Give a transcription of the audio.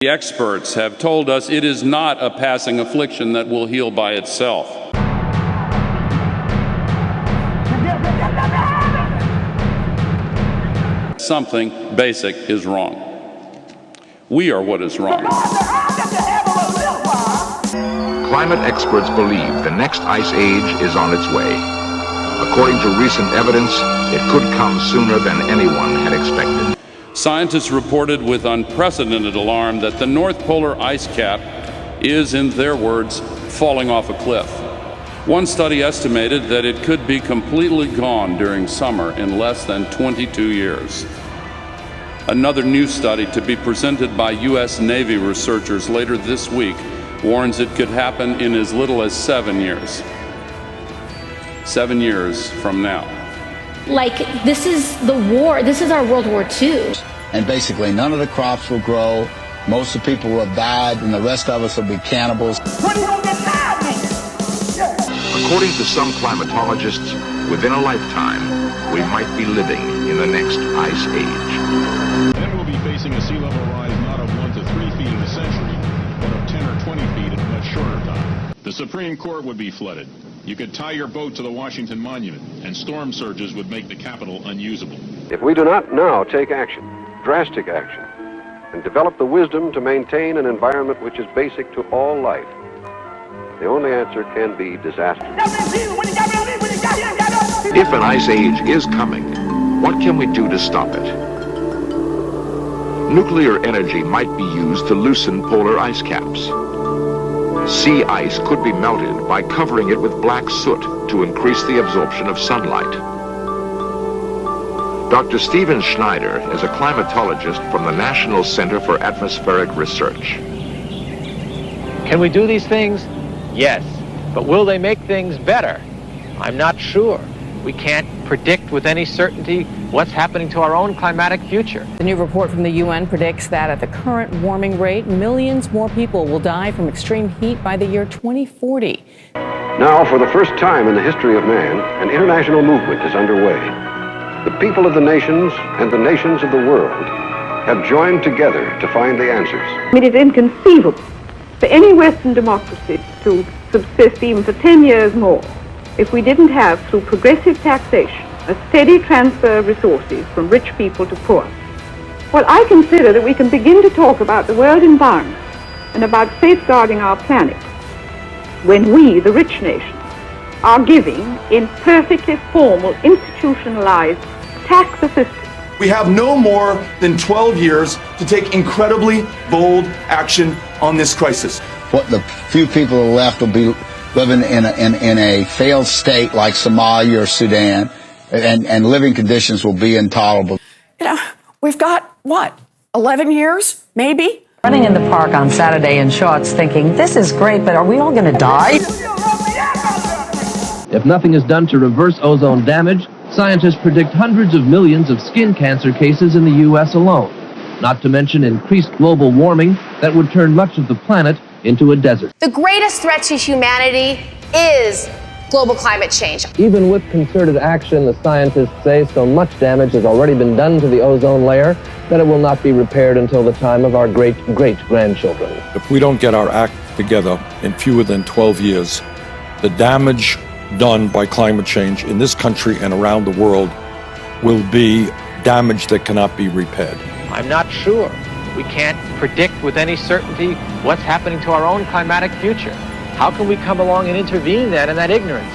The experts have told us it is not a passing affliction that will heal by itself. Something basic is wrong. We are what is wrong. Climate experts believe the next ice age is on its way. According to recent evidence, it could come sooner than anyone had expected. Scientists reported with unprecedented alarm that the North Polar ice cap is, in their words, falling off a cliff. One study estimated that it could be completely gone during summer in less than 22 years. Another new study to be presented by U.S. Navy researchers later this week warns it could happen in as little as 7 years. 7 years from now. Like, this is the war. This is our World War II. And basically, none of the crops will grow. Most of the people will have died, and the rest of us will be cannibals. According to some climatologists, within a lifetime, we might be living in the next ice age. Then we'll be facing a sea level rise not of 1 to 3 feet in a century, but of 10 or 20 feet in a much shorter time. The Supreme Court would be flooded. You could tie your boat to the Washington Monument, and storm surges would make the Capitol unusable. If we do not now take action, drastic action, and develop the wisdom to maintain an environment which is basic to all life, the only answer can be disaster. If an ice age is coming, what can we do to stop it? Nuclear energy might be used to loosen polar ice caps. Sea ice could be melted by covering it with black soot to increase the absorption of sunlight. Dr. Stephen Schneider is a climatologist from the National Center for Atmospheric Research. Can we do these things? Yes. But will they make things better? I'm not sure. We can't predict with any certainty what's happening to our own climatic future. The new report from the UN predicts that at the current warming rate, millions more people will die from extreme heat by the year 2040. Now, for the first time in the history of man, an international movement is underway. The people of the nations and the nations of the world have joined together to find the answers. It is inconceivable for any Western democracy to subsist even for 10 years more if we didn't have, through progressive taxation, a steady transfer of resources from rich people to poor. Well, I consider that we can begin to talk about the world environment and about safeguarding our planet when we, the rich nations, are giving, in perfectly formal, institutionalized tax assistance. We have no more than 12 years to take incredibly bold action on this crisis. What the few people left will be living in a failed state like Somalia or Sudan, and living conditions will be intolerable. You know, we've got, what, 11 years, maybe? Running in the park on Saturday in shorts thinking, this is great, but are we all going to die? If nothing is done to reverse ozone damage, scientists predict hundreds of millions of skin cancer cases in the U.S. alone, not to mention increased global warming that would turn much of the planet into a desert. The greatest threat to humanity is global climate change. Even with concerted action, the scientists say so much damage has already been done to the ozone layer that it will not be repaired until the time of our great-great-grandchildren. If we don't get our act together in fewer than 12 years, the damage done by climate change in this country and around the world will be damage that cannot be repaired. I'm not sure. We can't predict with any certainty what's happening to our own climatic future. How can we come along and intervene then in that ignorance?